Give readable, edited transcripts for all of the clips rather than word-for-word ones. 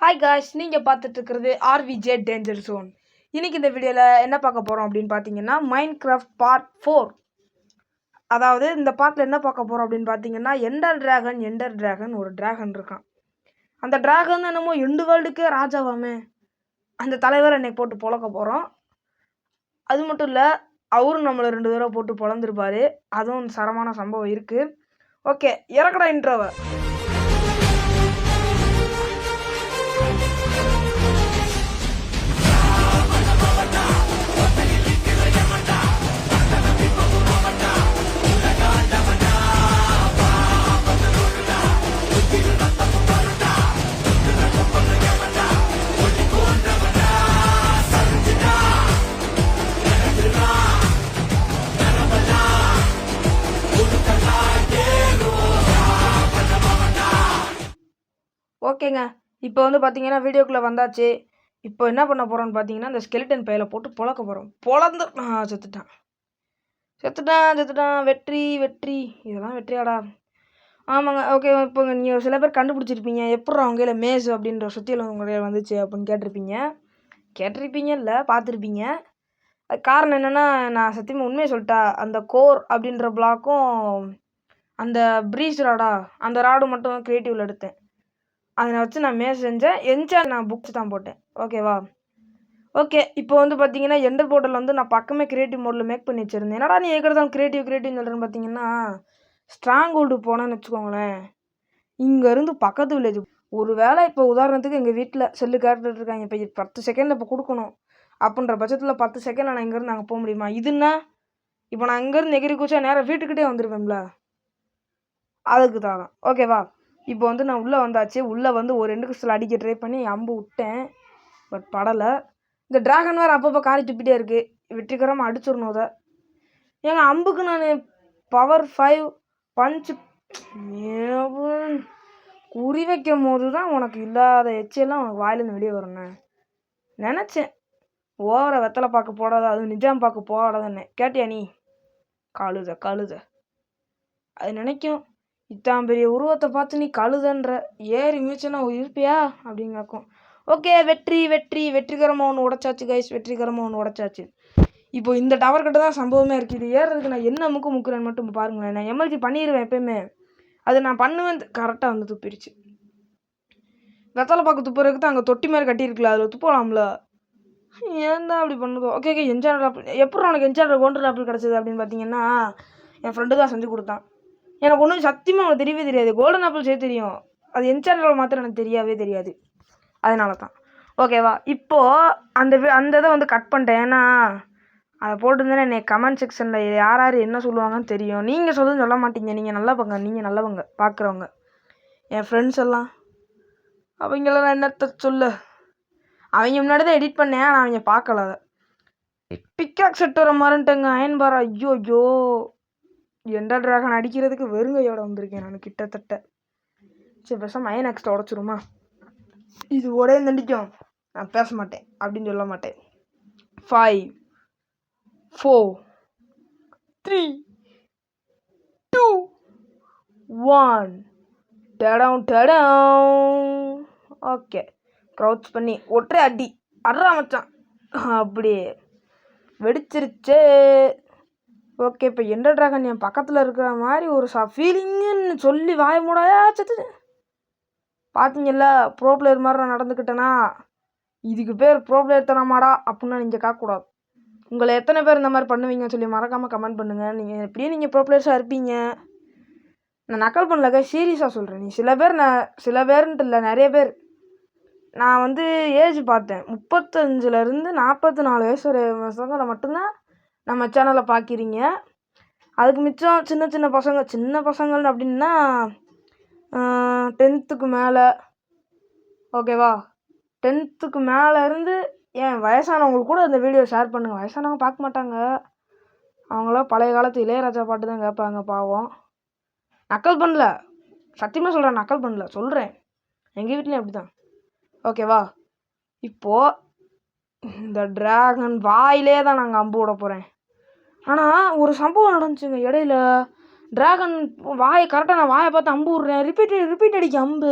Hi guys, நீங்கள் பார்த்துட்டு இருக்கிறது ஆர்விஜே டேஞ்சர் ஜோன். இன்னைக்கு இந்த வீடியோவில் என்ன பார்க்க போகிறோம் அப்படின்னு பார்த்தீங்கன்னா, மைன்கிராஃப்ட் பார்ட் 4. அதாவது இந்த பார்ட்டில் என்ன பார்க்க போகிறோம் அப்படின்னு பார்த்தீங்கன்னா, எண்டர் டிராகன் ஒரு டிராகன் இருக்கான். அந்த டிராகன் என்னமோ எண்டு வேர்ல்டுக்கே ராஜாவாமே. அந்த தலைவரை என்னை போட்டு பொழக்க போகிறோம். அது மட்டும் இல்லை, அவரும் நம்மளை 2 தடவை போட்டு பொழந்துருப்பாரு. அதுவும் சரமான சம்பவம் இருக்குது. ஓகே, இறக்கடா இன்ட்ரோவை. ஓகேங்க, இப்போ வந்து பார்த்தீங்கன்னா வீடியோக்குள்ளே வந்தாச்சு. இப்போ என்ன பண்ண போகிறோன்னு பார்த்தீங்கன்னா, இந்த ஸ்கெலிட்டன் பையில போட்டு பொழக்க போகிறோம். பொழந்து செத்துட்டான். வெற்றி இதெல்லாம் வெற்றியாடா? ஆமாங்க. ஓகே, இப்போ நீங்கள் சில பேர் கண்டுபிடிச்சிருப்பீங்க, எப்பட்றா அவங்க கையில் மேஸ் அப்படின்ற சுத்தியில் உங்க கையில் வந்துச்சு அப்படின்னு கேட்டிருப்பீங்க இல்லை பார்த்துருப்பீங்க. அது காரணம் என்னென்னா, நான் சத்தியமாக உண்மையை சொல்லிட்டா, அந்த கோர் அப்படின்ற பிளாக்கும் அந்த ப்ரீஸ் ராடா அந்த ராடு மட்டும் க்ரியேட்டிவில் எடுத்தேன். அதை வச்சு நான் மேஸ் செஞ்சேன். நான் புக்ஸ் தான் போட்டேன். ஓகேவா? ஓகே, இப்போ வந்து பார்த்தீங்கன்னா எண்டர் போர்ட்டல் வந்து நான் பக்கமே க்ரியேட்டிவ் மோடில் மேக் பண்ணி வச்சுருந்தேன். என்னடா நீ தான் க்ரியேட்டிவ்னு சொல்கிறேன்னு பார்த்தீங்கன்னா, ஸ்ட்ராங் ஹோல்டு போனேன்னு வச்சுக்கோங்களேன், இங்கேருந்து பக்கத்து வில்லேஜ் ஒரு வேளை இப்போ உதாரணத்துக்கு எங்கள் வீட்டில் செல்லு கேட்டுட்டு இருக்காங்க, இப்போ 10 செகண்டில் இப்போ கொடுக்கணும் அப்படின்ற பட்சத்தில் 10 செகண்டில் நான் இங்கேருந்து அங்கே போக முடியுமா? இதுன்னா இப்போ நான் இங்கேருந்து எகிரி குச்சா நேராக வீட்டுக்கிட்டே வந்துடுவேன்ல, அதுக்கு தான். ஓகேவா? இப்போ வந்து நான் உள்ளே வந்தாச்சு. உள்ளே வந்து ஒரு 2 கிறிஸ்டல் அடிக்க ட்ரை பண்ணி அம்பு விட்டேன், பட் படலை. இந்த டிராகன் வேறு அப்பப்போ காரி துப்பிட்டே இருக்குது. வெற்றிகரமாக அடிச்சிடணும் அதை. ஏங்க, அம்புக்கு நான் பவர் 5 பஞ்சு குறி வைக்கும் போது தான் உனக்கு இல்லாத எச்செல்லாம் உனக்கு வாயிலேருந்து வெளியே வரும்ண்ணே நினச்சேன். ஓவரை வெத்தலை பார்க்க போடாத, அது நிஜாம் பார்க்க போடாதண்ணே. கேட்டியா நீ? கழுத அது நினைக்கும், இத்தான் பெரிய உருவத்தை பார்த்து நீ கழுதன்ற ஏறி மிச்சனா இருப்பியா அப்படின்னு கேட்கும். ஓகே, வெற்றிகரமாக ஒன்று உடைச்சாச்சு கைஸ். இப்போ இந்த டவர் கிட்ட தான் சம்பவமே இருக்குது. இது ஏறுறதுக்கு நான் என்ன முக்குறேன்னு மட்டும் பாருங்களேன். நான் எம்எல்ஜி பண்ணிடுவேன் எப்பயுமே. அது நான் பண்ணுவேன். கரெக்டாக வந்து துப்பிடுச்சு. வெத்தலை பார்க்க துப்புறதுக்கு தான் அங்கே தொட்டி மாதிரி கட்டியிருக்கல, அதில் துப்பலாம்ல. ஏன் தான் அப்படி பண்ணுதோ? ஓகே, என்ஜாய் ஆப்பிள் எப்படி உனக்கு என்ஜாய் கோல்டன் ஆப்பிள் கிடச்சிது அப்படின்னு பார்த்தீங்கன்னா, என் ஃப்ரெண்டு தான் செஞ்சு கொடுத்தான். எனக்கு ஒன்றும் சத்தியமாக அவனுக்கு தெரியவே தெரியாது. கோல்டன் ஆப்பிள் செய்ய தெரியும், அது என்சாண்டல் மாத்திரம் எனக்கு தெரியாது. அதனால தான். ஓகேவா? இப்போது அந்த இதை வந்து கட் பண்ணிட்டேன். ஏன்னா அதை போட்டுருந்தேன்னா என்னை கமெண்ட் செக்ஷனில் யார் என்ன சொல்லுவாங்கன்னு தெரியும். நீங்கள் சொல்ல மாட்டீங்க. நீங்கள் நல்லவங்க பார்க்குறவங்க. என் ஃப்ரெண்ட்ஸ் எல்லாம் அவங்களெல்லாம் என்னத்தை சொல்ல, அவங்க முன்னாடி தான் எடிட் பண்ணேன், ஆனால் அவங்க பார்க்கல. அதை பிக்காக் செட் வர மாதிரின்ட்டுங்க. அயன் பாரா, ஐயோ எண்டர் டிராகன் அடிக்கிறதுக்கு வெறுங்கையோட வந்திருக்கேன் நான் கிட்டத்தட்ட. சரி, பேசாமல் அயன் ஆக்ஸ்ட்டை உடச்சிருமா? இது உடைய நடிக்கும், நான் பேச மாட்டேன் அப்படின்னு சொல்ல மாட்டேன். 5 4 3 2 1 டடவுன். ஓகே, க்ரௌச் பண்ணி ஒற்றை அடி அட்ரா மச்சான், அப்படியே வெடிச்சிருச்சு. ஓகே, இப்போ எண்டர் டிராகன் என் பக்கத்தில் இருக்கிற மாதிரி ஒரு ஃபீலிங்குன்னு சொல்லி வாய மூடாயா சத்து. பார்த்தீங்கல்ல, ப்ரோ பிளேயர் மாதிரி நான் நடந்துக்கிட்டேன்னா, இதுக்கு பேர் ப்ரோ பிளேயர் தரமாடா அப்படின்னா நீங்கள் கேட்கக்கூடாது. உங்களை எத்தனை பேர் இந்த மாதிரி பண்ணுவீங்கன்னு சொல்லி மறக்காமல் கமெண்ட் பண்ணுங்கள். நீங்கள் எப்படியும் நீங்கள் ப்ரோ பிளேயர்ஸாக இருப்பீங்க. நான் நக்கல் பண்ணலக்கா, சீரியஸாக சொல்கிறேன். நீ சில பேருன்ட்டு இல்லை, நிறைய பேர். நான் வந்து ஏஜ் பார்த்தேன், 35லேருந்து 44 வயசு ஒரு பசங்களை மட்டும்தான் நம்ம சேனலை பார்க்குறீங்க. அதுக்கு மிச்சம் சின்ன பசங்கள் அப்படின்னா 10th மேலே. ஓகேவா? 10th மேலே இருந்து ஏன் வயசானவங்களுக்கு கூட இந்த வீடியோ ஷேர் பண்ணுங்கள். வயசானவங்க பார்க்க மாட்டாங்க, அவங்களாம் பழைய காலத்து இளையராஜா பாட்டு தான் கேட்பாங்க. பாவம். நக்கல் பண்ணல, சத்தியமாக சொல்கிறேன், நக்கல் பண்ணல சொல்கிறேன். எங்கள் வீட்லேயும் அப்படி தான். ஓகேவா? இப்போது இந்த டிராகன் வாயிலே தான் நாங்கள் அம்பு விட போகிறேன். ஆனால் ஒரு சம்பவம் நடந்துச்சுங்க இடையில. டிராகன் வாயை கரெக்டாக நான் வாயை பார்த்து அம்பு விட்றேன், ரிப்பீட் அடிக்க அம்பு.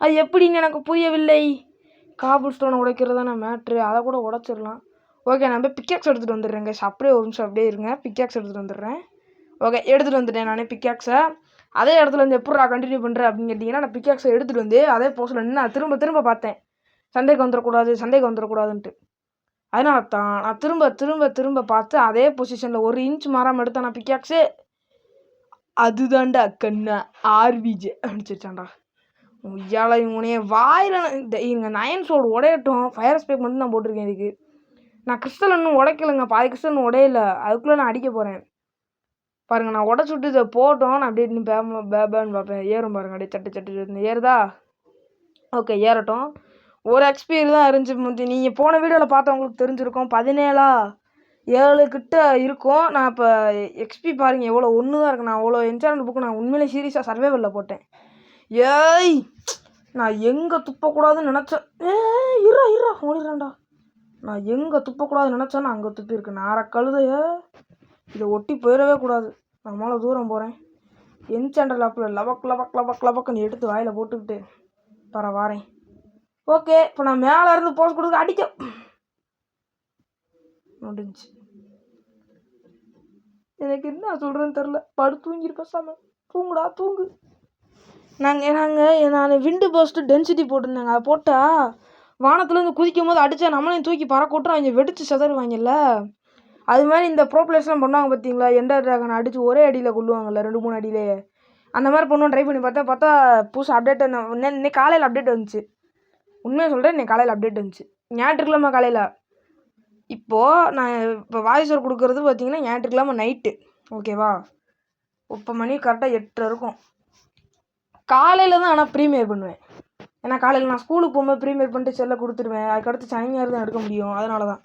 அது எப்படின்னு எனக்கு புரியவில்லை. காபிள் ஸ்டோனை உடைக்கிறது தானே மேட்ரு, அதை கூட உடச்சிடலாம். ஓகே, நான் போய் பிக்காக்ஸ் எடுத்துகிட்டு வந்துடுறேங்க. அப்படியே ஒரு நிமிஷம் அப்படியே இருங்க, பிக்காக்ஸ் எடுத்துகிட்டு வந்துடுறேன். ஓகே, எடுத்துகிட்டு வந்துட்டேன் நான் பிக்காக்ஸை. அதே இடத்துல வந்து எப்படா கண்டினியூ பண்ணுறேன் அப்படின்னு கேட்டிங்கன்னா, நான் பிக்காக்ஸை எடுத்துகிட்டு வந்து அதே போஸ்ட்டில் நின்று நான் திரும்ப பார்த்தேன். சண்டைக்கு வந்துடக்கூடாதுன்ட்டு. அதனால தான் நான் திரும்ப பார்த்து அதே பொசிஷனில் 1 இன்ச் மாறாமல் எடுத்தேன் நான் பிக்காக்ஸு. அதுதான்டா கண்ணா ஆர்விஜே அனுப்பிச்சிருச்சான்டா. ஐயால இவனைய வாயில் இங்கே நயன்ஸோடு உடையட்டும். ஃபயர் ஸ்பேக் மட்டும் நான் போட்டிருக்கேன் இதுக்கு. நான் கிறிஸ்டல் இன்னும் உடைக்கலைங்க, பாதி கிறிஸ்டல் இன்னும் உடையல. அதுக்குள்ளே நான் அடிக்க போகிறேன் பாருங்கள். நான் உடச்சி விட்டு இதை போட்டோம். நான் அப்படியே நீ பேபான்னு பார்ப்பேன். ஏறும் பாருங்க, அப்படியே சட்டு ஏறுதா. ஓகே, ஏறட்டும். ஒரு எக்ஸ்பீரியர் தான் இருந்துச்சு. நீங்கள் போன வீடியோவில் பார்த்தவங்களுக்கு தெரிஞ்சிருக்கும். 17 கிட்ட இருக்கும். நான் இப்போ எக்ஸ்பி பாருங்கள் எவ்வளோ 1 தான் இருக்கு. நான் அவ்வளோ என்சாண்ட் புக்கு நான் உண்மையிலே சீரியஸாக சர்வைவலில் போட்டேன். ஏய், நான் எங்கே துப்பக்கூடாதுன்னு நினச்சேன். இருறா ஓடிடுறான்டா. நான் எங்கே துப்பக்கூடாதுன்னு நினச்சேன்னா அங்கே துப்பியிருக்கு. நான் கழுதைய இதை ஒட்டி போயிடவே கூடாது. நான் மேலே தூரம் போகிறேன். என்சாண்டர் லாப்பில் லபக்குன்னு எடுத்து வாயில் போட்டுக்கிட்டு வாரேன். ஓகே, இப்போ நான் மேலே இருந்து போஸ்ட் கொடுக்க அடிக்க முடிஞ்சு. எனக்கு என்ன சொல்கிறேன்னு தெரில. தூங்கியிருக்கேன் சாமி. தூங்குடா தூங்கு. நான் விண்டு போஸ்ட்டு டென்சிட்டி போட்டிருந்தேங்க. அதை போட்டால் வானத்துலேருந்து குதிக்கும் போது அடித்தா நம்மளையும் தூக்கி பறக்க விட்டு அவங்க வெடித்து செதறுவாங்கல்ல. அது மாதிரி இந்த ப்ரோ பிளேயர்ஸ்லாம் பண்ணுவாங்க பார்த்தீங்களா, எண்டர் ட்ராகன் அடித்து ஒரே அடியில் கொள்ளுவாங்கல்ல, 2-3 அடியிலே. அந்த மாதிரி பண்ணுவோம். ட்ரை பண்ணி பார்த்தா புதுசு அப்டேட் இன்னைக்கு காலையில் அப்டேட் வந்துச்சு. உண்மையாக சொல்கிறேன், இன்னைக்கு காலையில் அப்டேட் வந்துச்சு. ஞாயிற்றுக்கிழமை காலையில். இப்போது நான் இப்போ வாய்ஸ் ஓவர் கொடுக்குறது பார்த்தீங்கன்னா ஞாயிற்றுக்கிழமை நைட்டு. ஓகேவா, இப்போ மணி கரெக்டாக 8 இருக்கும். காலையில் தான் ஆனால் ப்ரீமியர் பண்ணுவேன். ஏன்னா காலையில் நான் ஸ்கூலுக்கு போகும்போது ப்ரீமியர் பண்ணிட்டு செல்லை கொடுத்துருவேன். அதுக்கடுத்து சனி ஞாயிறு தான் எடுக்க முடியும். அதனால தான்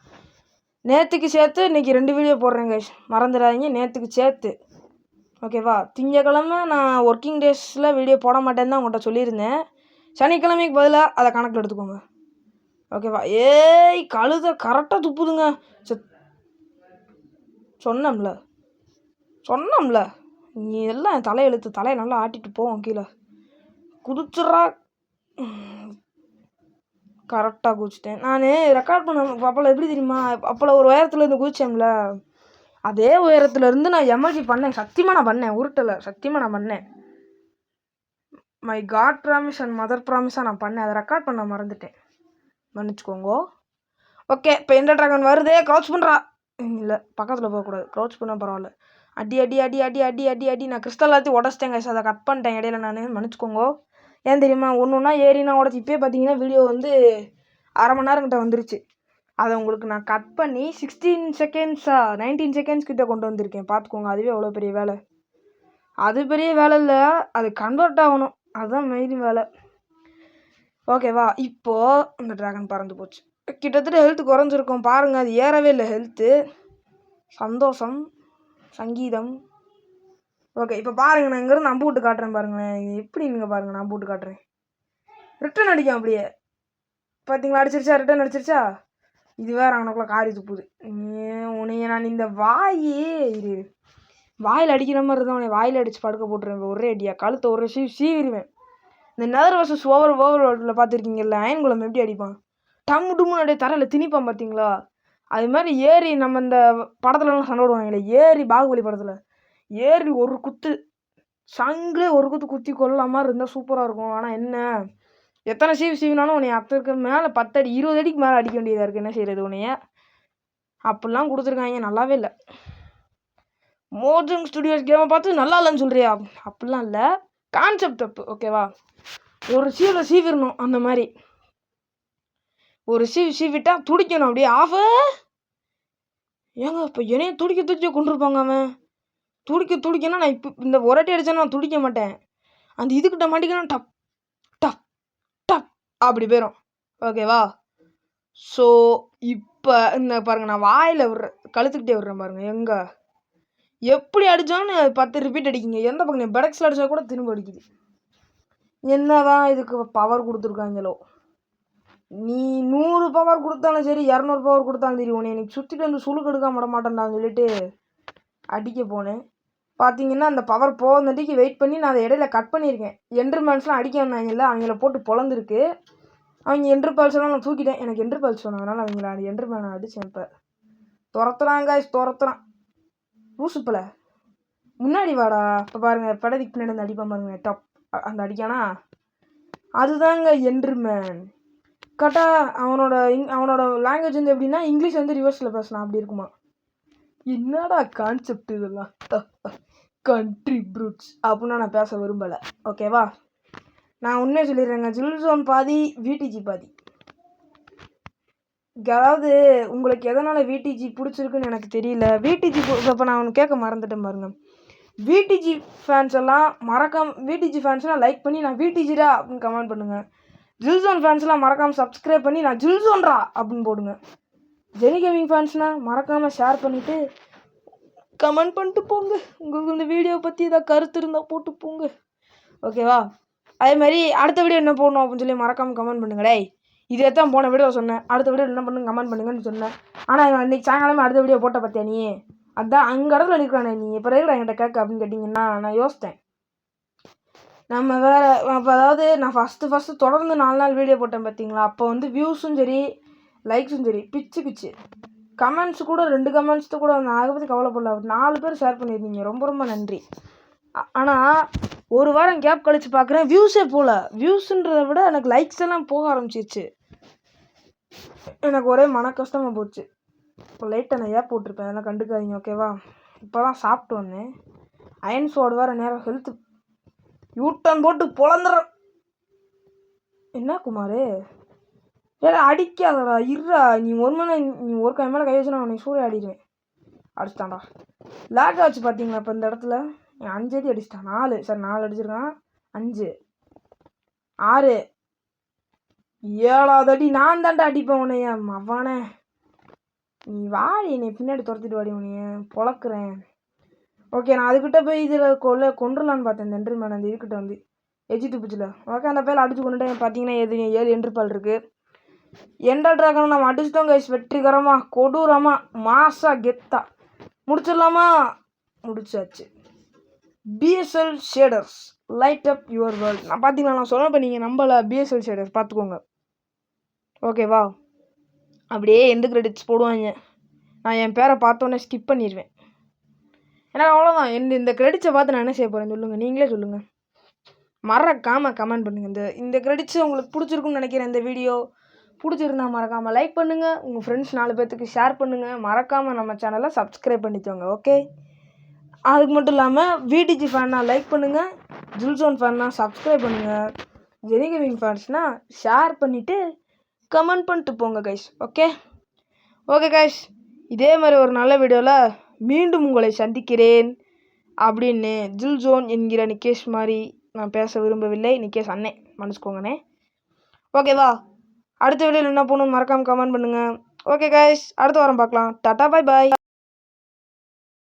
நேற்றுக்கு சேர்த்து இன்றைக்கி 2 வீடியோ போடுறேங்க. மறந்துடாதீங்க, நேற்றுக்கு சேர்த்து. ஓகேவா, திங்கக்கிழமை நான் ஒர்க்கிங் டேஸில் வீடியோ போட மாட்டேன்னு தான் உங்கள்கிட்ட சொல்லியிருந்தேன். சனிக்கிழமைக்கு பதிலாக அதை கணக்கில் எடுத்துக்கோங்க. ஓகேவா. ஏய், கழுதை கரெக்டாக துப்புதுங்க. சொன்னோம்ல நீ எல்லாம் என் தலையெழுத்து. தலையை நல்லா ஆட்டிட்டு போவோம். கீழே குதிச்சுட்றா. கரெக்டாக குதிச்சிட்டேன். நான் ரெக்கார்ட் பண்ண அப்போல எப்படி தெரியுமா, அப்போல ஒரு உயரத்தில் இருந்து குதிச்சேன்ல, அதே உயரத்துலேருந்து நான் எமர்ஜி பண்ணேன். சத்தியமாக நான் பண்ணேன், உருட்டலை. சத்தியமாக நான் பண்ணேன். My god promise and mother ப்ராமிஸாக நான் பண்ணேன். அதை ரெக்கார்ட் பண்ண மறந்துட்டேன், மன்னிச்சுக்கோங்க. ஓகே, இப்போ எண்டர் ட்ராகன் வருதே. க்ரௌச் பண்ணுறா. இல்லை, பக்கத்தில் போகக்கூடாது. க்ரௌச் பண்ணால் பரவாயில்ல. அடி. நான் கிறிஸ்டல் எல்லாத்தையும் உடச்சிட்டேங்க. அதை கட் பண்ணிட்டேன் இடையில. நான் மன்னிச்சுக்கோங்க. ஏன் தெரியுமா, ஒன்றுனா ஏறினா உடச்சி. இப்போயே பார்த்தீங்கன்னா வீடியோ வந்து 1/2 மணி நேரம் கிட்ட வந்துருச்சு. அதை உங்களுக்கு நான் கட் பண்ணி 16 செகண்ட்ஸா 19 செகண்ட்ஸ் கிட்ட கொண்டு வந்திருக்கேன். பார்த்துக்கோங்க, அதுவே அவ்வளோ பெரிய வேலை. அது பெரிய வேலை இல்லை, அது கன்வெர்ட் ஆகணும். அதுதான் மெயின் வேலை. ஓகேவா. இப்போது இந்த ட்ராகன் பறந்து போச்சு. கிட்டத்தட்ட ஹெல்த்து குறைஞ்சிருக்கும் பாருங்கள். அது ஏறவே இல்லை ஹெல்த்து. சந்தோஷம், சங்கீதம். ஓகே, இப்போ பாருங்கள், நான் இங்கேருந்து நம்ப விட்டு காட்டுறேன் பாருங்களேன். எப்படி நீங்கள் பாருங்கள், நம்ப விட்டு காட்டுறேன். ரிட்டன் அடிக்கும் அப்படியே. பார்த்தீங்களா, அடிச்சிருச்சா, ரிட்டன் அடிச்சிருச்சா. இது வேறு அவனுக்குள்ள காரி துப்புது. உன்னைய நான் இந்த வாயில் அடிக்கிற மாதிரி இருந்தால் உன்னை வாயில் அடித்து படுக்க போட்டுருவேன் ஒரே அடியா. கழுத்தை ஒரு சீவிடுவேன். இந்த நெதர் வர்சஸ் ஓவர்வேர்ல்டில் பார்த்துருக்கீங்கல்ல, அயன்குளம் எப்படி அடிப்பான், டம்முன்னு அப்படியே தரையில் திணிப்பான் பார்த்தீங்களா. அது மாதிரி ஏறி நம்ம இந்த படத்துலலாம் சண்டை விடுவாங்களே, ஏறி பாகுபலி படத்தில் ஏறி ஒரு குத்து சங்கிலே ஒரு குத்து குத்தி கொள்ளலாம் மாதிரி இருந்தால் சூப்பராக இருக்கும். ஆனால் என்ன, எத்தனை சீவினாலும் உன்னைய அத்தருக்கு மேலே 10 அடி 20 அடிக்கு மேலே அடிக்க வேண்டியதாக இருக்குது. என்ன செய்கிறது, உன்னைய அப்படிலாம் கொடுத்துருக்காங்க. நல்லாவே இல்லை. மோஜங் ஸ்டுடியோஸ் கேமை பார்த்து நல்லா இல்லைன்னு சொல்கிறியா, அப்படிலாம் இல்லை, கான்செப்ட் தப்பு. ஓகேவா. ஒரு சீவில் சீவிடணும். அந்த மாதிரி ஒரு சீவிட்டா துடிக்கணும் அப்படியே ஆஃபு. ஏங்க இப்போ என்னைய துடிக்க கொண்டிருப்பாங்க. அவன் துடிக்கனா நான் இப்போ இந்த ஒரட்டி அடித்தா நான் துடிக்க மாட்டேன். அந்த இதுக்கிட்ட மாட்டிக்கணும், டப் டப் டப் அப்படி போயிடும். ஓகேவா. ஸோ இப்போ இந்த பாருங்கள், நான் வாயில் விடுறேன், கழுத்துக்கிட்டே விடுறேன் பாருங்கள். எங்கே எப்படி அடித்தான்னு 10 ரிப்பீட் அடிக்கிங்க. எந்த பக்கம் பெடக்ஸில் அடித்தா கூட திரும்ப அடிக்குது. என்னதான் இதுக்கு பவர் கொடுத்துருக்காங்களோ. நீ 100 பவர் கொடுத்தாலும் சரி, 200 பவர் கொடுத்தாலும் சரி, உன்னை எனக்கு சுற்றிட்டு வந்து சுழுக்கு எடுக்காம விட மாட்டேன்டான்னு சொல்லிட்டு அடிக்க போனேன். பார்த்தீங்கன்னா அந்த பவர் போகிறதுக்கு வெயிட் பண்ணி நான் அதை இடையில கட் பண்ணியிருக்கேன். என்டர்மேன்ஸ்லாம் அடிக்க வந்தாங்கல்ல, அவங்கள போட்டு பொழந்துருக்கு. அவங்க என்டர்பால்ஸ்லாம் நான் தூக்கிட்டேன். எனக்கு என்டர்பால்ஸ் வேணும், அதனால் அவங்கள என்டர்மேனை அடித்தேன். இப்போ துரத்துறாங்க, துரத்துறான் லூசுப்பில். முன்னாடி வாடா. இப்போ பாருங்கள், படத்துக்கு பின்னாடி வந்து அடிப்பான் பாருங்க, டாப் அந்த அடிக்கானா, அதுதாங்க என்டர்மேன். கரெக்டாக அவனோட லாங்குவேஜ் வந்து எப்படின்னா, இங்கிலீஷ் வந்து ரிவர்ஸில் பேசலாம், அப்படி இருக்குமா. என்னடா கான்செப்ட் இதெல்லாம், கண்ட்ரி ப்ரூட்ஸ் அப்படின்னா நான் பேச விரும்பலை. ஓகேவா, நான் உண்மையை சொல்லிடுறேங்க. ஜில்ஜோன் பாதி, விடிஜி பாதி. அதாவது உங்களுக்கு எதனால் விடிஜி பிடிச்சிருக்குன்னு எனக்கு தெரியல. விடிஜி இப்போ நான் ஒன்று கேட்க மறந்துட்டேன் பாருங்க. விடிஜி ஃபேன்ஸ் எல்லாம் மறக்காம, விடிஜி ஃபேன்ஸ்லாம் லைக் பண்ணி நான் விடிஜிடா அப்படின்னு கமெண்ட் பண்ணுங்க. ஜில்ஜோன் ஃபேன்ஸ்லாம் மறக்காமல் சப்ஸ்கிரைப் பண்ணி நான் ஜில்ஜோன்ரா அப்படின்னு போடுங்க. ஜெனி கேமிங் ஃபேன்ஸ்னால் மறக்காமல் ஷேர் பண்ணிவிட்டு கமெண்ட் பண்ணிட்டு போங்க. உங்களுக்கு இந்த வீடியோ பற்றி ஏதாவது கருத்து இருந்தால் போட்டு போங்க. ஓகேவா, அதேமாதிரி அடுத்த வீடியோ என்ன போடணும் அப்படின்னு சொல்லி மறக்காமல் கமெண்ட் பண்ணுங்களே. இதே தான் போன வீடியோ சொன்னேன், அடுத்த வீடியோ என்ன பண்ணுங்க கமெண்ட் பண்ணுங்கன்னு சொன்னேன். ஆனால் இன்றைக்கி சாயங்காலமே அடுத்த வீடியோ போட்ட பார்த்தியா நீ? அதான் அங்கே இடத்துல நிற்கிறானே நீ, இப்போ இருக்கிற என்கிட்ட கேட்க அப்படின்னு கேட்டிங்கன்னா நான் யோசித்தேன். நம்ம வேறு அப்போ அதாவது நான் ஃபஸ்ட்டு தொடர்ந்து 4 நாள் வீடியோ போட்டேன் பார்த்தீங்களா, அப்போ வந்து வியூஸும் சரி லைக்ஸும் சரி பிச்சு கமெண்ட்ஸ் கூட 2 கமெண்ட்ஸ் கூட நான் அதை பற்றி கவலைப்படல. 4 பேர் ஷேர் பண்ணியிருந்தீங்க, ரொம்ப ரொம்ப நன்றி. ஆனால் ஒரு வாரம் கேப் கழித்து பார்க்குறேன், வியூஸே போகல. வியூஸுன்றதை விட எனக்கு லைக்ஸ் எல்லாம் போக ஆரம்பிச்சிருச்சு. எனக்கு ஒரே மன கஷ்டமாக போச்சு. இப்போ லைட்டாக நான் ஏன் போட்டிருப்பேன், அதெல்லாம் கண்டுக்காதீங்க. ஓகேவா, இப்போ தான் சாப்பிட்டு வந்தேன். அயன் சோடு வேறு நேரம் ஹெல்த்து யூட்டன் போட்டு பொழந்துடுறேன். என்ன குமார், ஏடா அடிக்காதடா, இருடா. நீ ஒரு கை மேலே கை வச்சுனா உன்னை சூரிய ஆடிடுவேன். அடிச்சிட்டான்டா. லேக் ஆச்சு பார்த்தீங்களா இப்போ இந்த இடத்துல. 5 அடி அடிச்சிட்டான். 4 சார் 4 அடிச்சிருக்கான். 5 6 7வது அடி நான் தாண்டா அடிப்பேன் உன்னைய மவானே. நீ வாடி, என்னை பின்னாடி துரத்திட்டு வாடி, உன்னைய பொழக்கிறேன். ஓகே, நான் அதுக்கிட்ட போய் இதில் கொண்டுலான்னு பார்த்தேன். இந்த என்ட்ரிமேன் அந்த இதுக்கிட்ட வந்து எஜிட்டு பிச்சில். ஓகே, அந்த பேர் அடிச்சு கொண்டுட்டேன். பார்த்தீங்கன்னா 7 என்ட்ரிபால் இருக்குது. எண்டர் ட்ராகனை நம்ம அடிச்சிட்டோம் கைஸ், வெற்றிகரமாக கொடூரமாக மாசா கெத்தா முடிச்சிடலாமா? முடிச்சாச்சு. PSL shaders light up your world. நான் பார்த்தீங்களா, நான் சொன்னப்போ நீங்கள் நம்பலை. பிஎஸ்எல் ஷேடர்ஸ் பார்த்துக்கோங்க. ஓகேவா, அப்படியே எந்த கிரெடிட்ஸ் போடுவாங்க. நான் என் பேரை பார்த்தோன்னே ஸ்கிப் பண்ணிடுவேன். எனக்கு அவ்வளோதான். இந்த கிரெடிட்ஸை பார்த்து நான் என்ன செய்ய போகிறேன் சொல்லுங்கள், நீங்களே சொல்லுங்கள். மறக்காமல் கமெண்ட் பண்ணுங்கள். இந்த கிரெடிட்ஸ் உங்களுக்கு பிடிச்சிருக்குன்னு நினைக்கிறேன். இந்த வீடியோ பிடிச்சிருந்தா மறக்காமல் லைக் பண்ணுங்கள், உங்கள் ஃப்ரெண்ட்ஸ் 4 பேர்த்துக்கு ஷேர் பண்ணுங்கள். மறக்காமல் நம்ம சேனலை சப்ஸ்கிரைப் பண்ணிக்கோங்க. ஓகே, அதுக்கு மட்டும் இல்லாமல் விடிஜி ஃபேன்னா லைக் பண்ணுங்கள், ஜில்ஜோன் ஃபேன்னா சப்ஸ்கிரைப் பண்ணுங்கள், ஜெனி கேமிங் ஃபேன்ஸ்னால் ஷேர் பண்ணிவிட்டு கமெண்ட் பண்ணிட்டு போங்க கைஸ். ஓகே கைஸ், இதே மாதிரி ஒரு நல்ல வீடியோவில் மீண்டும் உங்களை சந்திக்கிறேன் அப்படின்னு ஜில்ஜோன் என்கிற நிகேஷ் மாதிரி நான் பேச விரும்பவில்லை. நிகேஷ் அண்ணே மன்னிச்சுக்கோங்கண்ணே. ஓகேவா, அடுத்த வீடியோவில் என்ன பண்ணணும் மறக்காமல் கமெண்ட் பண்ணுங்கள். ஓகே கைஸ், அடுத்த வாரம் பார்க்கலாம். Tata, bye bye.